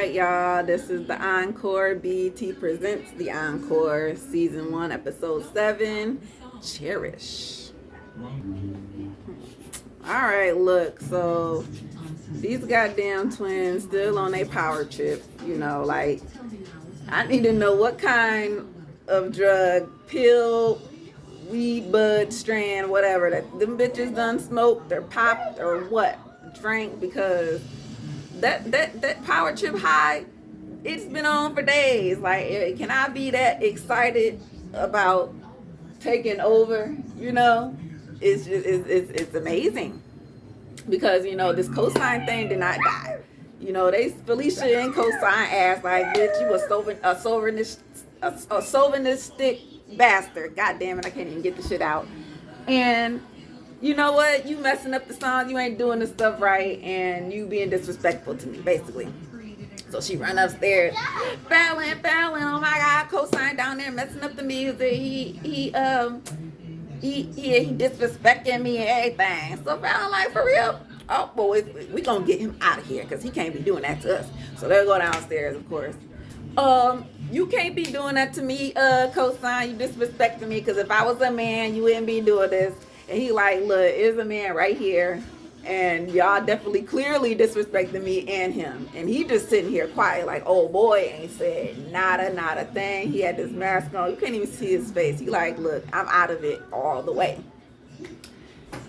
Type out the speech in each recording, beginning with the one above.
right, y'all. This is the Encore. BT presents the Encore, Season 1, Episode 7, Cherish. Alright, look, so these goddamn twins still on their power trip. Like, I need to know what kind of drug, pill, weed, bud, strand, whatever, that them bitches done smoked or popped or what, drank, because that power trip high, it's been on for days. Like, can I be that excited about taking over? It's amazing because this cosign thing did not die. They Felicia and cosign ass like, bitch, you a chauvinistic bastard. God damn it, I can't even get the shit out. And you know what? You messing up the song. You ain't doing the stuff right, and you being disrespectful to me, basically. So she run upstairs, Fallon. Oh my God, cosign down there messing up the music. He disrespecting me and everything. So Fallon like, for real? Oh boy, we gonna get him out of here because he can't be doing that to us. So they'll go downstairs, of course. You can't be doing that to me, cosign. You disrespecting me, because if I was a man, you wouldn't be doing this. And he like, look, there's a man right here, and y'all definitely clearly disrespecting me and him. And he just sitting here quiet, like, oh boy, ain't said nada thing. He had this mask on. You can't even see his face. He like, look, I'm out of it all the way.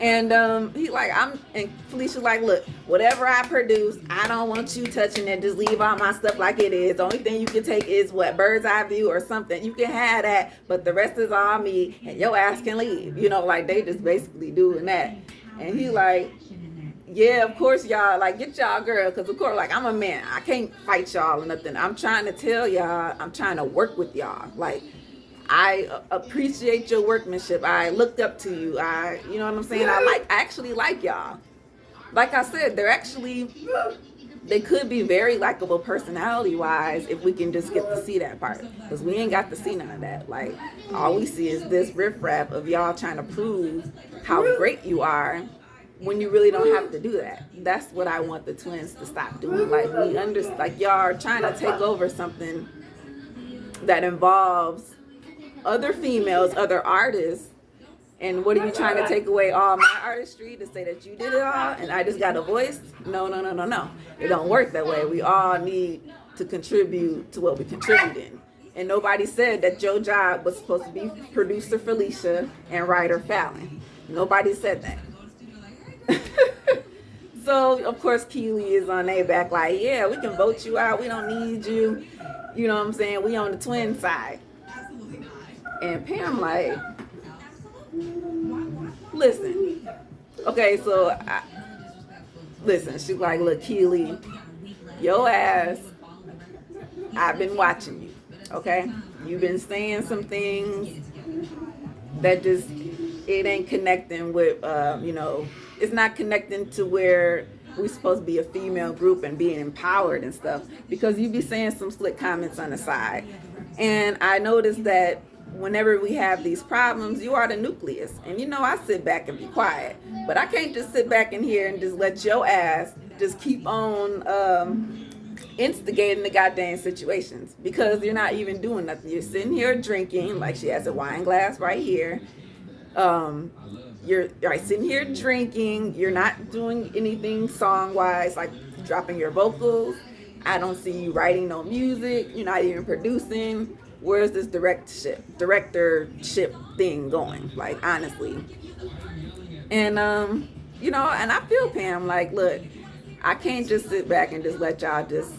And he like, and Felicia like, look, whatever I produce, I don't want you touching it. Just leave all my stuff like it is. The only thing you can take is what, bird's eye view or something. You can have that, but the rest is all me, and your ass can leave. Like they just basically doing that. And he like, yeah, of course y'all, like, get y'all girl, because of course, like, I'm a man. I can't fight y'all or nothing. I'm trying to tell y'all, I'm trying to work with y'all. Like, I appreciate your workmanship. I looked up to you. You know what I'm saying? I actually like y'all. Like I said, they could be very likable personality-wise if we can just get to see that part. Because we ain't got to see none of that. Like, all we see is this riffraff of y'all trying to prove how great you are when you really don't have to do that. That's what I want the twins to stop doing. Like, y'all are trying to take over something that involves other females, other artists, and what are you trying to take away all my artistry to say that you did it all and I just got a voice? No. It don't work that way. We all need to contribute to what we contributing. And nobody said that your job was supposed to be producer Felicia and writer Fallon. Nobody said that. So, of course, Keely is on their back like, yeah, we can vote you out. We don't need you. You know what I'm saying? We on the twin side. And Pam like, listen. Okay, so listen. She's like, look, Keely, your ass, I've been watching you. Okay, you've been saying some things that just, it ain't connecting with, it's not connecting to where we're supposed to be a female group and being empowered and stuff, because you be saying some slick comments on the side. And I noticed that whenever we have these problems, you are the nucleus. And I sit back and be quiet. But I can't just sit back in here and just let your ass just keep on instigating the goddamn situations, because you're not even doing nothing. You're sitting here drinking, like she has a wine glass right here. You're sitting here drinking. You're not doing anything song-wise, like dropping your vocals. I don't see you writing no music. You're not even producing. Where's this directorship thing going? Like, honestly. And, and I feel Pam, like, look, I can't just sit back and just let y'all just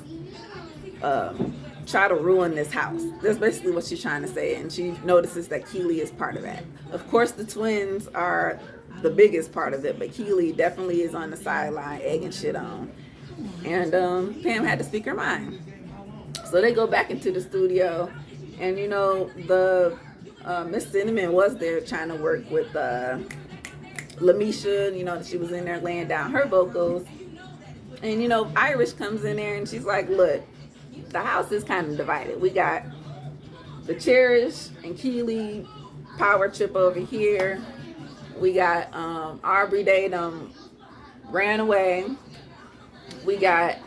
try to ruin this house. That's basically what she's trying to say. And she notices that Keely is part of that. Of course, the twins are the biggest part of it, but Keely definitely is on the sideline egging shit on. And Pam had to speak her mind. So they go back into the studio. And, the Miss Cinnamon was there trying to work with Lamisha. She was in there laying down her vocals. And, Irish comes in there and she's like, look, the house is kind of divided. We got the Cherish and Keely power trip over here. We got Aubrey Datum ran away. We got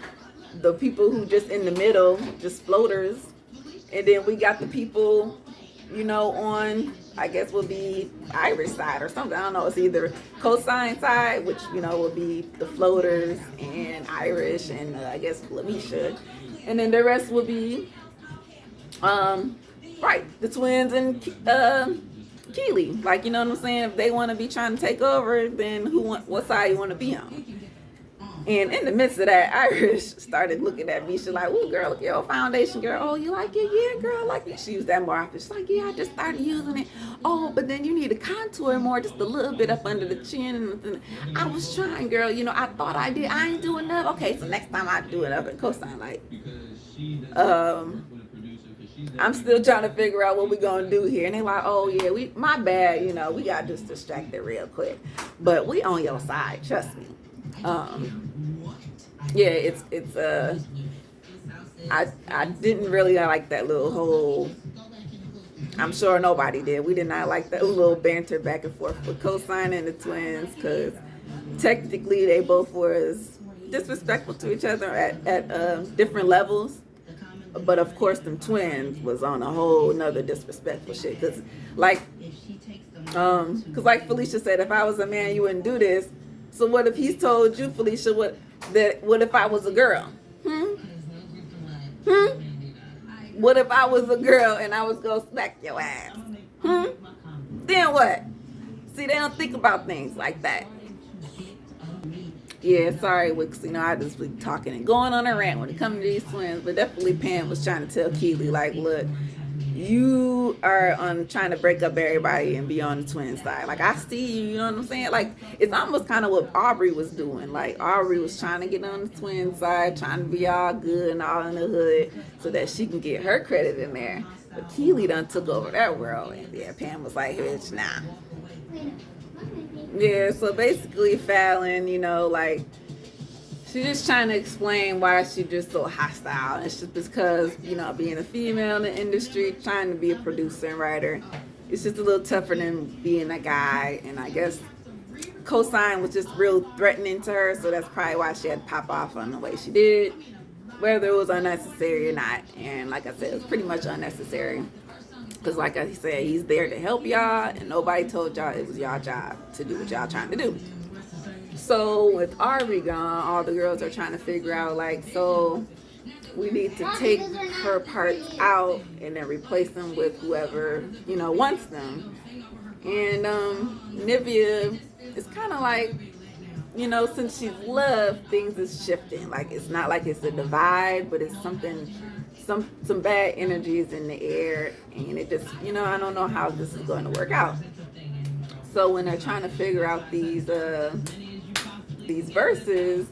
the people who just in the middle, just floaters. And then we got the people, you know, on, I guess would be Irish side or something. I don't know. It's either cosign side, which, you know, would be the floaters and Irish and I guess Lamisha. And then the rest would be, right, the twins and Keely. Like, you know what I'm saying? If they want to be trying to take over, then what side you want to be on? And in the midst of that, Irish started looking at me. She's like, "Ooh, girl, look at your foundation, girl. Oh, you like it? Yeah, girl, I like it." She used that more often. She's like, "Yeah, I just started using it. Oh, but then you need to contour more, just a little bit up under the chin." I was trying, girl. You know, I thought I did. I ain't doing enough. Okay, so next time I do it up in cosign, like, I'm still trying to figure out what we're gonna do here. And they're like, "Oh yeah, my bad. You know, we got just distracted real quick, but we on your side. Trust me." Yeah, it's I didn't really like that little whole. I'm sure nobody did. We did not like that little banter back and forth with cosign and the twins, because technically they both was disrespectful to each other at different levels. But of course, them twins was on a whole nother disrespectful shit. Cause like Felicia said, if I was a man, you wouldn't do this. So what if he's told you, Felicia, what if I was a girl? What if I was a girl and I was gonna smack your ass? Then what? See, they don't think about things like that. Yeah, sorry, Wicks. You know, I just be talking and going on a rant when it comes to these twins. But definitely Pam was trying to tell Keely, like, look, you are trying to break up everybody and be on the twin side. Like, I see you, you know what I'm saying? Like, it's almost kind of what Aubrey was doing. Like, Aubrey was trying to get on the twin side, trying to be all good and all in the hood so that she can get her credit in there. But Keely done took over that world. And yeah, Pam was like, bitch, nah. Yeah, so basically Fallon, you know, like, she's just trying to explain why she's just so hostile. It's just because, you know, being a female in the industry, trying to be a producer and writer, it's just a little tougher than being a guy. And I guess cosign was just real threatening to her, so that's probably why she had to pop off on the way she did, whether it was unnecessary or not. And like I said, it was pretty much unnecessary. Because like I said, he's there to help y'all, and nobody told y'all it was y'all job to do what y'all trying to do. So with Aubrey gone, all the girls are trying to figure out, like, so we need to take her parts out and then replace them with whoever, you know, wants them. And Nivea is kind of like, you know, since she's left, things is shifting. Like, it's not like it's a divide, but it's something, some bad energies in the air, and it just, you know, I don't know how this is going to work out. So when they're trying to figure out these verses,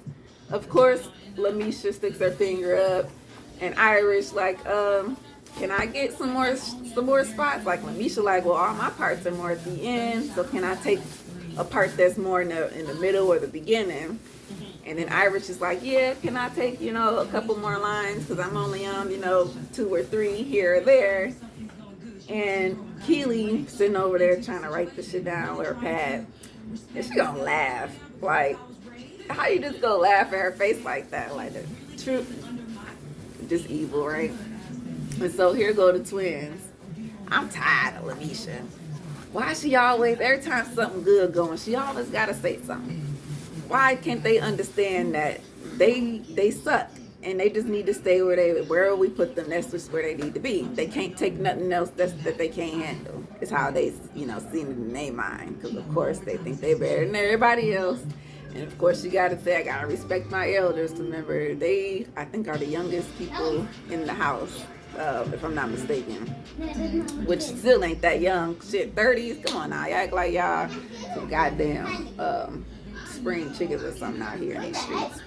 of course, Lamisha sticks her finger up, and Irish like, can I get some more spots? Like Lamisha like, well, all my parts are more at the end, so can I take a part that's more in the middle or the beginning? And then Irish is like, yeah, can I take, you know, a couple more lines, because I'm only on, you know, 2 or 3 here or there. And Keely sitting over there trying to write the shit down with her pad, and she gonna laugh. Like, how you just go laugh at her face like that? Like, the truth, just evil, right? And so here go the twins. I'm tired of Lamisha. Why she always, every time something good going, she always gotta say something? Why can't they understand that they suck and they just need to stay wherever we put them, that's just where they need to be. They can't take nothing else that they can't handle. It's how they, you know, seen it in their mind, because of course they think they're better than everybody else. And of course you gotta say, I gotta respect my elders. Remember, they, I think, are the youngest people in the house, if I'm not mistaken, which still ain't that young. Shit, 30s, come on now, y'all act like y'all some goddamn spring chickens or something out here in these streets.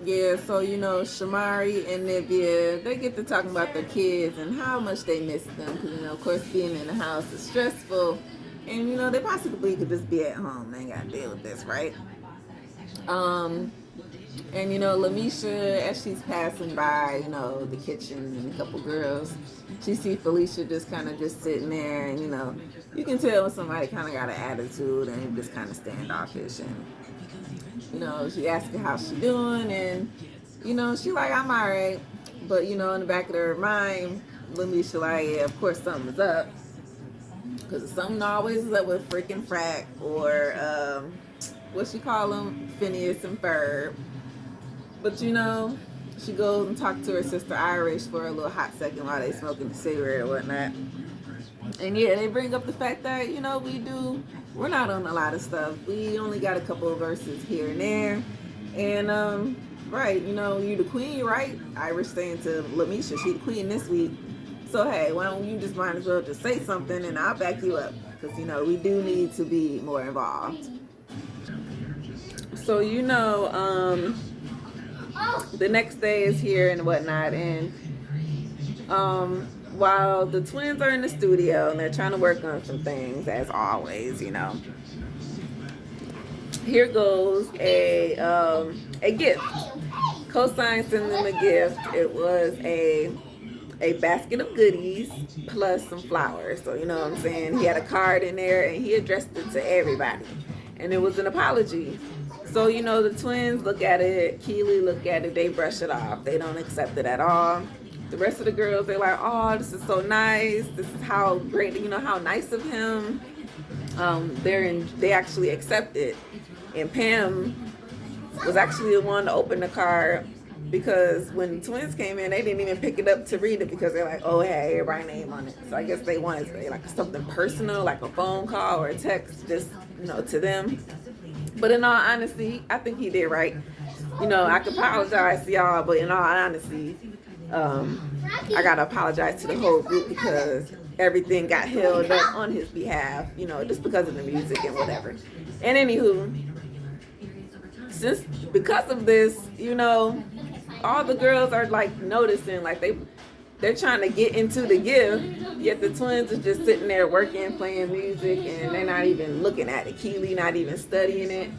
Yeah, so, you know, Shamari and Nivea, they get to talking about their kids and how much they miss them, because, you know, of course, being in the house is stressful, and, you know, they possibly could just be at home. They ain't got to deal with this, right? And, you know, Lamisha, as she's passing by, you know, the kitchen and a couple girls, she see Felicia just kind of just sitting there, and, you know, you can tell when somebody kind of got an attitude and just kind of standoffish. And You know, she asked her how she doing, and you know, she like, I'm alright. But you know, in the back of her mind, Lamisha like, yeah, of course something's up. Because something always is up with freaking Frack or what she call them, Phineas and Ferb. But you know, she goes and talks to her sister Irish for a little hot second while they smoking the cigarette or whatnot. And yeah, they bring up the fact that, you know, we're not on a lot of stuff. We only got a couple of verses here and there. And right, you know, you the queen, right? Irish saying to Lamisha, she the queen this week. So hey, why don't you just might as well just say something and I'll back you up. Because, you know, we do need to be more involved. So, you know, the next day is here and whatnot. And while the twins are in the studio and they're trying to work on some things, as always, you know, here goes a gift. Cosign sent them a gift. It was a basket of goodies plus some flowers. So you know what I'm saying? He had a card in there and he addressed it to everybody. And it was an apology. So, you know, the twins look at it, Keely look at it, they brush it off. They don't accept it at all. The rest of the girls, they're like, oh, this is so nice. This is how great, you know, how nice of him. They actually accept it. And Pam was actually the one to open the card because when the twins came in, they didn't even pick it up to read it because they're like, oh, hey, everybody's name on it. So I guess they wanted like something personal, like a phone call or a text, just, you know, to them. But in all honesty, I think he did right. You know, I could apologize to y'all, but in all honesty, I gotta apologize to the whole group because everything got held up on his behalf, you know, just because of the music and whatever. And anywho, because of this, you know, all the girls are like noticing, like they're trying to get into the gift, yet the twins are just sitting there working, playing music, and they're not even looking at it. Keely not even studying it.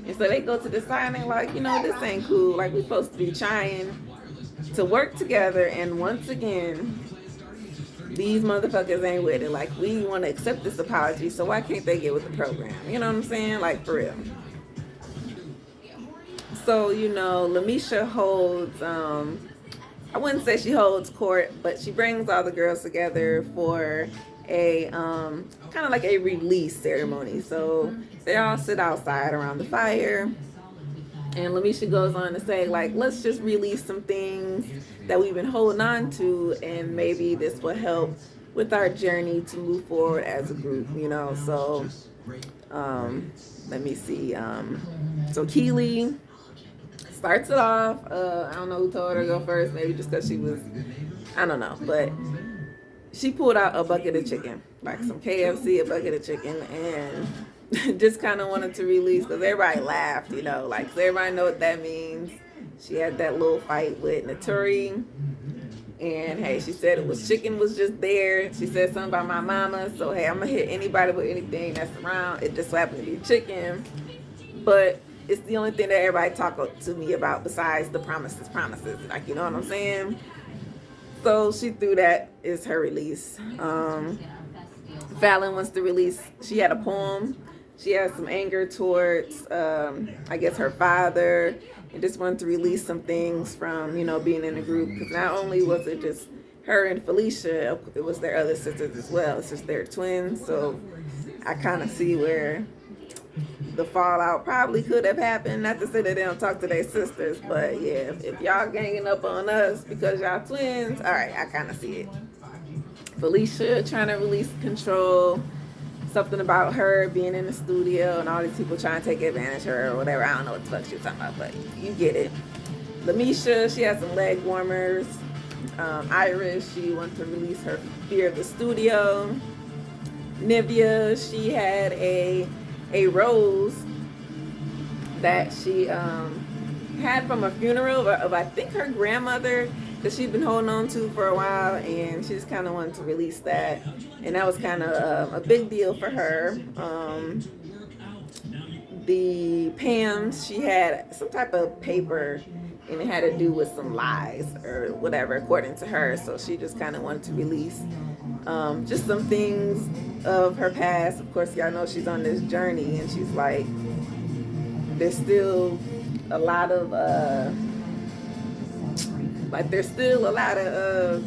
And so they go to the side and they're like, you know, this ain't cool. Like, we're supposed to be trying to work together, and once again, these motherfuckers ain't with it. Like, we want to accept this apology, so why can't they get with the program? You know what I'm saying? Like, for real. So, you know, Lamisha holds, I wouldn't say she holds court, but she brings all the girls together for a kind of like a release ceremony. So they all sit outside around the fire. And Lamisha goes on to say, like, let's just release some things that we've been holding on to, and maybe this will help with our journey to move forward as a group, you know. So let me see. So Keely starts it off. I don't know who told her to go first, maybe just because she was, I don't know, but she pulled out a bucket of chicken, like some KFC, a bucket of chicken, and just kind of wanted to release because everybody laughed, you know, like, so everybody know what that means. She had that little fight with Naturi, and hey, she said it was chicken was just there. She said something about my mama, so hey, I'm gonna hit anybody with anything that's around. It just happened to be chicken, but it's the only thing that everybody talk to me about besides the promises, like, you know what I'm saying? So she threw that as her release. Fallon wants to release, she had a poem. She had some anger towards, I guess, her father, and just wanted to release some things from, you know, being in the group. Because not only was it just her and Felicia, it was their other sisters as well. It's just their twins. So I kind of see where the fallout probably could have happened. Not to say that they don't talk to their sisters, but yeah, if y'all ganging up on us because y'all twins, all right, I kind of see it. Felicia trying to release control, something about her being in the studio and all these people trying to take advantage of her or whatever. I don't know what the fuck she was talking about, but you get it. Lamisha, she had some leg warmers. Iris, she wanted to release her fear of the studio. Nivea, she had a rose that she had from a funeral of I think her grandmother that she'd been holding on to for a while, and she just kind of wanted to release that, and that was kind of a big deal for her. The Pam's, she had some type of paper, and it had to do with some lies or whatever, according to her. So she just kind of wanted to release just some things of her past. Of course, y'all know she's on this journey, and she's like, there's still a lot of there's still a lot of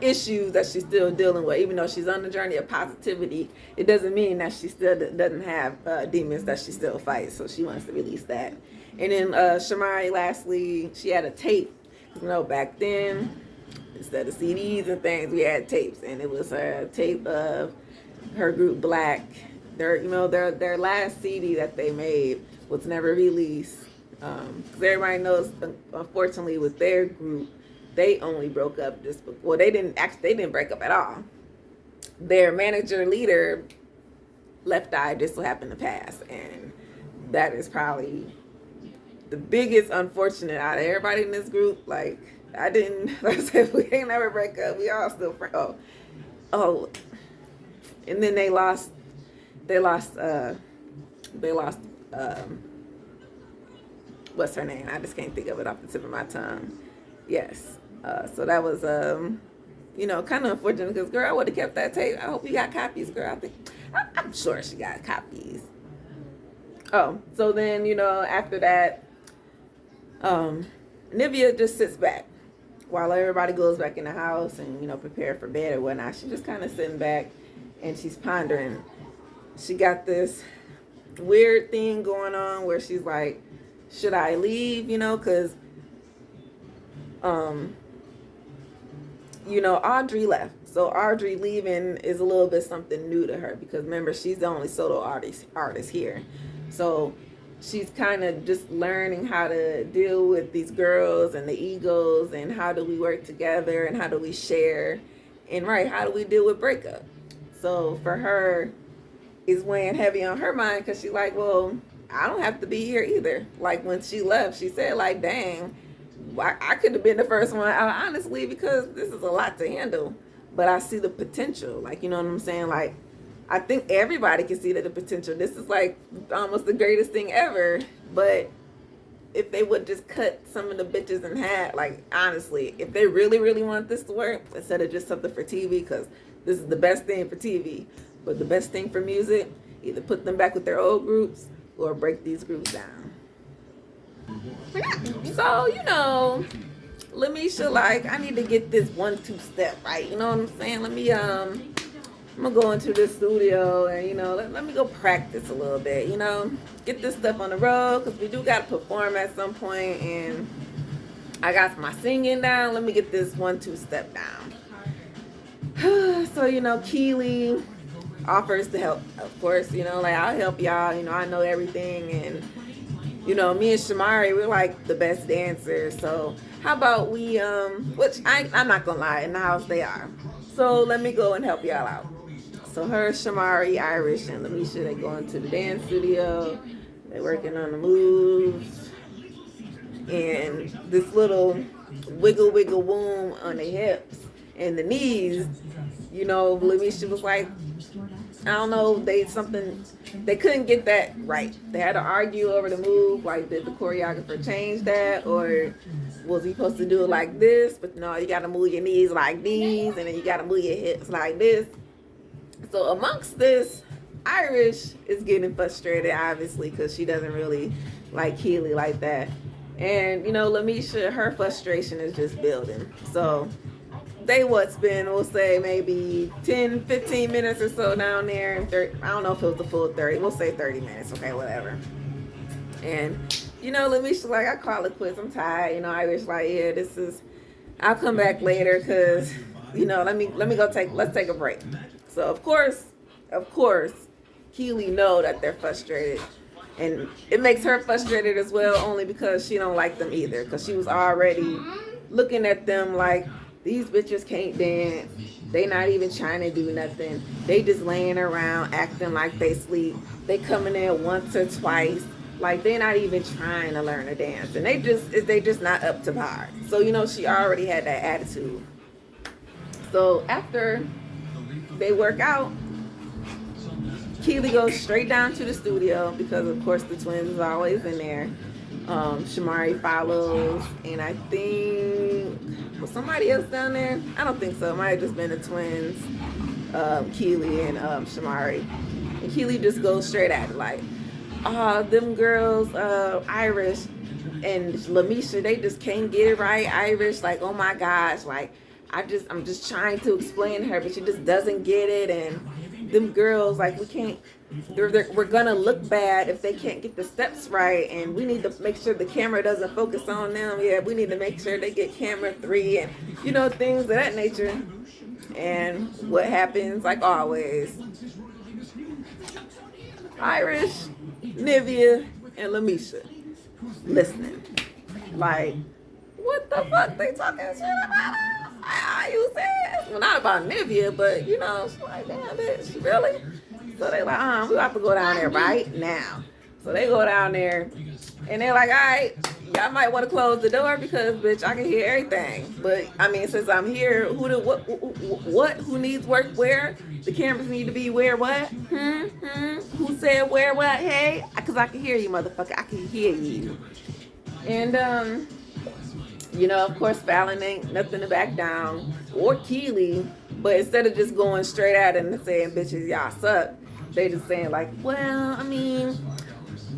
issues that she's still dealing with. Even though she's on the journey of positivity, it doesn't mean that she still doesn't have demons that she still fights. So she wants to release that. And then Shamari, lastly, she had a tape. Back then, instead of CDs and things, we had tapes, and it was a tape of her group Black. Their last CD that they made was never released. Because everybody knows, unfortunately, with their group, they only broke up just before. They didn't break up at all. Their manager leader left eye just so happened to pass, and that is probably the biggest unfortunate out of everybody in this group. Like I said, we ain't never break up. We all still friends. Oh, and then they lost. What's her name? I just can't think of it off the tip of my tongue. Yes. So that was, kind of unfortunate because, girl, I would have kept that tape. I hope you got copies, girl. I'm sure she got copies. Oh, so then, after that, Nivea just sits back while everybody goes back in the house and, prepare for bed or whatnot. She's just kind of sitting back and she's pondering. She got this weird thing going on where she's like, should I leave? Because, Audrey left. So Audrey leaving is a little bit something new to her because remember, she's the only solo artist here. So she's kind of just learning how to deal with these girls and the egos and how do we work together and how do we share and how do we deal with breakup. So for her, it's weighing heavy on her mind because she's like, well, I don't have to be here either. Like when she left, she said like, dang, I could have been the first one out, honestly, because this is a lot to handle. But I see the potential. Like, you know what I'm saying? Like, I think everybody can see the potential. This is like almost the greatest thing ever. But if they would just cut some of the bitches in half, like, honestly, if they really, really want this to work, instead of just something for TV, because this is the best thing for TV. But the best thing for music, either put them back with their old groups or break these groups down. So, Lamisha, I need to get this 1-2 step right. You know what I'm saying? Let me, I'm gonna go into the studio and, let me go practice a little bit, get this stuff on the road because we do got to perform at some point and I got my singing down. Let me get this 1-2 step down. So, Keely offers to help, of course, I'll help y'all, I know everything and me and Shamari, we're like the best dancers. So how about we, which I'm not gonna lie, in the house they are. So let me go and help y'all out. So her, Shamari, Irish, and Lamisha, they go into the dance studio. They're working on the moves. And this little wiggle, wiggle, boom on the hips and the knees, Lamisha was like, I don't know, they couldn't get that right. They had to argue over the move, like did the choreographer change that or was he supposed to do it like this? But no, you gotta move your knees like these and then you gotta move your hips like this. So amongst this, Irish is getting frustrated, obviously, because she doesn't really like Keely like that. And, Lamisha, her frustration is just building. So they spend, we'll say maybe 10, 15 minutes or so down there. I don't know if it was the full 30. We'll say 30 minutes. Okay, whatever. And, Lamisha's like, I call it quits. I'm tired. Irish like, yeah, I'll come back later because, let me go let's take a break. So, of course, Keely know that they're frustrated. And it makes her frustrated as well, only because she don't like them either. Because she was already looking at them like, these bitches can't dance. They not even trying to do nothing. They just laying around acting like they sleep. They coming in once or twice. Like they not even trying to learn to dance. And they just not up to par. So, she already had that attitude. So after they work out, Keely goes straight down to the studio because, of course, the twins is always in there. Shamari follows, and I think, was somebody else down there? I don't think so. It might have just been the twins, Keely and Shamari. And Keely just goes straight at it like, them girls, Irish and Lamisha, they just can't get it right. Irish, like, oh my gosh, like I'm just trying to explain to her, but she just doesn't get it. And them girls, like, we can't. We're gonna look bad if they can't get the steps right, and we need to make sure the camera doesn't focus on them. Yeah, we need to make sure they get camera 3, and things of that nature. And what happens, like always, Irish, Nivea, and Lamisha listening. Like, what the fuck they talking shit about us? Are you serious? Well, not about Nivea, but she's like, damn bitch, really? So they like, we have to go down there right now. So they go down there, and they're like, all right, y'all might want to close the door because, bitch, I can hear everything. But I mean, since I'm here, who needs work where? The cameras need to be where what? Who said where what? Hey, because I can hear you, motherfucker. I can hear you. And of course, Fallon ain't nothing to back down, or Keely. But instead of just going straight at it and saying, bitches, y'all suck, they just saying like, well, I mean,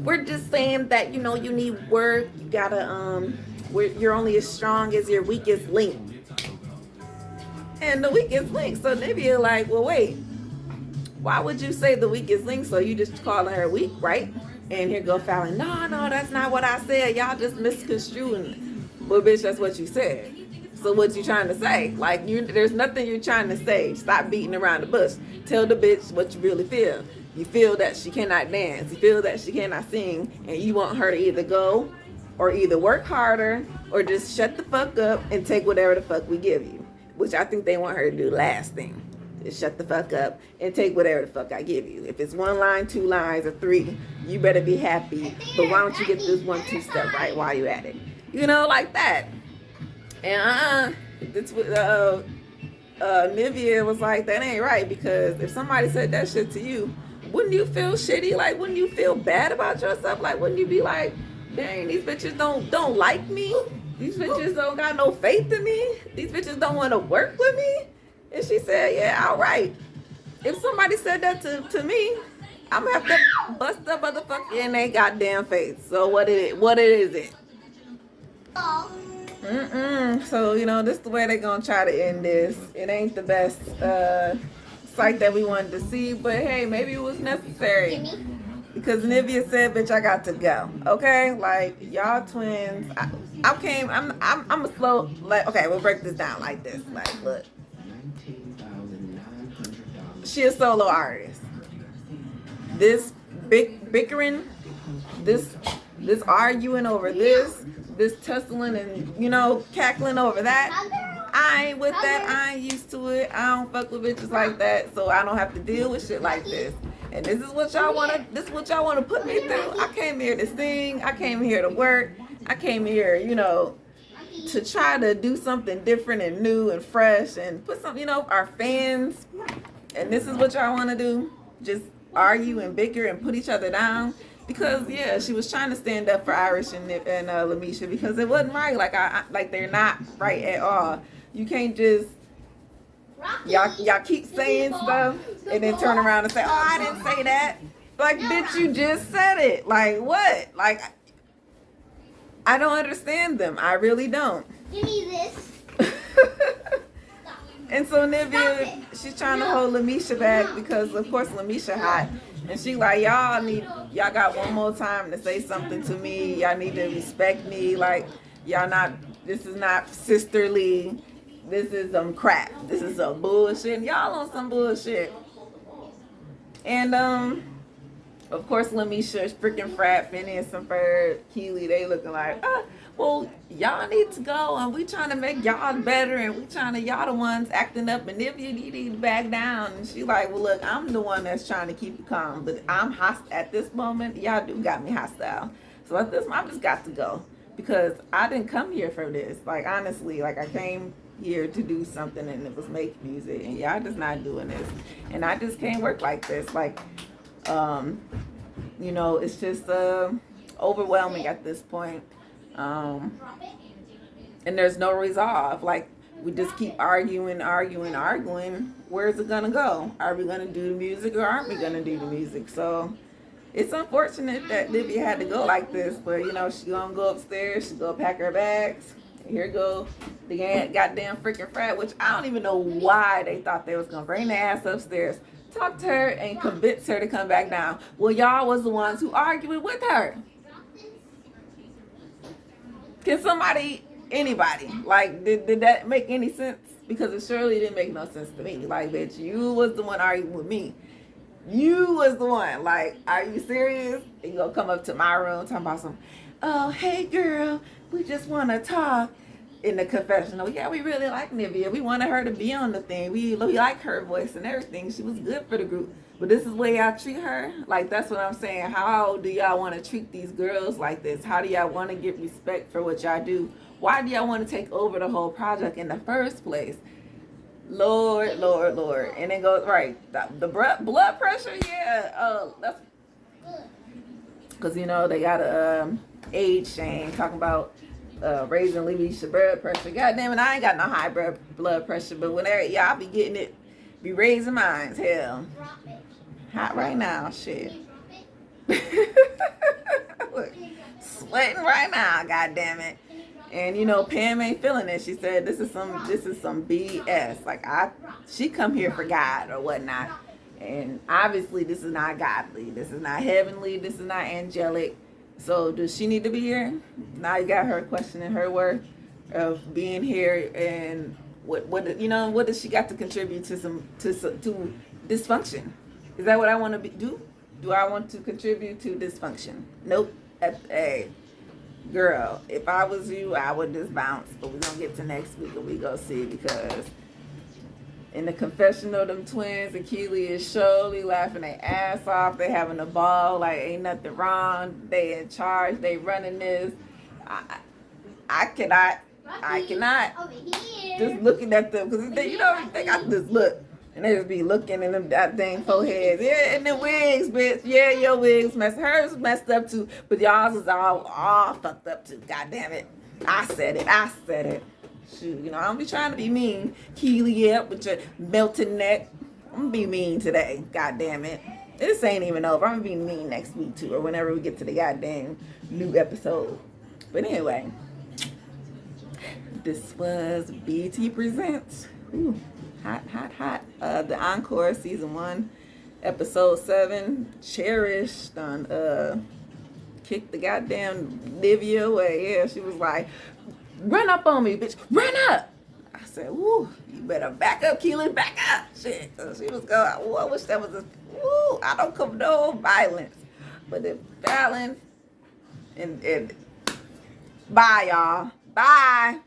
we're just saying that, you need work. You gotta, you're only as strong as your weakest link. And the weakest link. So they be like, well, wait, why would you say the weakest link? So you just calling her weak, right? And here go Fallon, no, that's not what I said. Y'all just misconstruing. Well, bitch, that's what you said. So what you trying to say? Like, there's nothing you're trying to say. Stop beating around the bush. Tell the bitch what you really feel. You feel that she cannot dance. You feel that she cannot sing. And you want her to either go or either work harder or just shut the fuck up and take whatever the fuck we give you. Which I think they want her to do the last thing. Just shut the fuck up and take whatever the fuck I give you. If it's 1 line, 2 lines, or 3, you better be happy. But why don't you get this 1-2 step right while you at it? Like that. And Nivea was like, that ain't right, because if somebody said that shit to you, wouldn't you feel shitty? Like, wouldn't you feel bad about yourself? Like, wouldn't you be like, dang, these bitches don't like me? These bitches don't got no faith in me? These bitches don't want to work with me? And she said, yeah, all right. If somebody said that to me, I'm gonna have to bust the motherfucker in their goddamn face. So what is it? So, this is the way they're gonna try to end this. It ain't the best sight that we wanted to see, but hey, maybe it was necessary. Because Nivea said, bitch, I got to go. Okay? Like, y'all twins. I'm a slow, like, okay, we'll break this down like this. Like, look. She a solo artist. This bickering, this arguing over this tussling and, cackling over that. I ain't with that. I ain't used to it. I don't fuck with bitches like that, so I don't have to deal with shit like this. And this is what y'all wanna put me through. I came here to sing. I came here to work. I came here, to try to do something different and new and fresh and put some, our fans. And this is what y'all want to do? Just argue and bicker and put each other down? Because, yeah, she was trying to stand up for Irish and Lamisha, because it wasn't right. Like they're not right at all. You can't just, y'all keep saying stuff and then turn around and say, oh, I didn't say that. Like, bitch, you just said it. Like, what? Like, I don't understand them. I really don't. Give me this. And so Nivea, she's trying to hold Lamisha back because, of course, Lamisha hot. And she like, y'all got one more time to say something to me. Y'all need to respect me. Like, this is not sisterly. This is some crap. This is some bullshit. And y'all on some bullshit. And, of course, Lamisha, freaking frat, Phineas and Ferb, Keely, they looking like, well, y'all need to go, and we trying to make y'all better, and y'all the ones acting up, and if you need to back down. And she like, well, look, I'm the one that's trying to keep it calm, but I'm hostile at this moment. Y'all do got me hostile. So at this moment, I just got to go, because I didn't come here for this. Like, honestly, like, I came here to do something, and it was make music, and y'all just not doing this. And I just can't work like this. Like, it's just overwhelming at this point. And there's no resolve. Like, we just keep arguing. Where's it gonna go? Are we gonna do the music or aren't we gonna do the music? So It's unfortunate that Livia had to go like this, but you know, she gonna go upstairs, she gonna pack her bags. Here go the goddamn freaking frat, which I don't even know why they thought they was gonna bring their ass upstairs, talk to her, and convince her to come back down. Well, y'all was the ones who argued with her. Can somebody, anybody, like, did that make any sense? Because it surely didn't make no sense to me. Like, bitch, you was the one arguing with me. You was the one. Like, are you serious? You gonna come up to my room talking about some, oh, hey girl, we just want to talk in the confessional. Yeah, we really like Nivea. We wanted her to be on the thing. We like her voice and everything. She was good for the group. But this is the way y'all treat her? Like, that's what I'm saying. How do y'all want to treat these girls like this? How do y'all want to get respect for what y'all do? Why do y'all want to take over the whole project in the first place? Lord, Lord, Lord. And it goes, right, the blood pressure, yeah. That's because, you know, they got a age shame talking about raising Levy's blood pressure. God damn it, I ain't got no high blood pressure, but whenever y'all be getting it, be raising mine. Hell, hot right now, shit. Look, sweating right now, god damn it. And you know, Pam ain't feeling it. She said this is some BS. Like, she come here for God or whatnot. And obviously this is not godly. This is not heavenly. This is not angelic. So does she need to be here? Now you got her questioning her worth of being here, and what you know, what does she got to contribute to to dysfunction? Is that what I want to do? Do I want to contribute to dysfunction? Nope. Hey, girl, if I was you, I would just bounce. But we're going to get to next week and we go see, because in the confessional, them twins and Keely is surely laughing their ass off. They having a ball like ain't nothing wrong. They in charge. They running this. I cannot. Just looking at them, because you know, they got this look. And they just be looking in them that dang foreheads. Yeah, and the wigs, bitch. Yeah, your wigs messed. Hers messed up too. But y'all's is all fucked up too. God damn it. I said it. Shoot, you know, I don't be trying to be mean. Keely up with your melting neck. I'm gonna be mean today. God damn it. This ain't even over. I'm gonna be mean next week too, or whenever we get to the goddamn new episode. But anyway, this was BT Presents. Ooh. Hot. The Encore season 1, episode 7. Cherish done kicked the goddamn Livia away. Yeah, she was like, run up on me, bitch. Run up. I said, woo, you better back up, Keely, back up. Shit. So she was going, ooh, I wish that was I don't condone violence. But the violence and bye, y'all. Bye.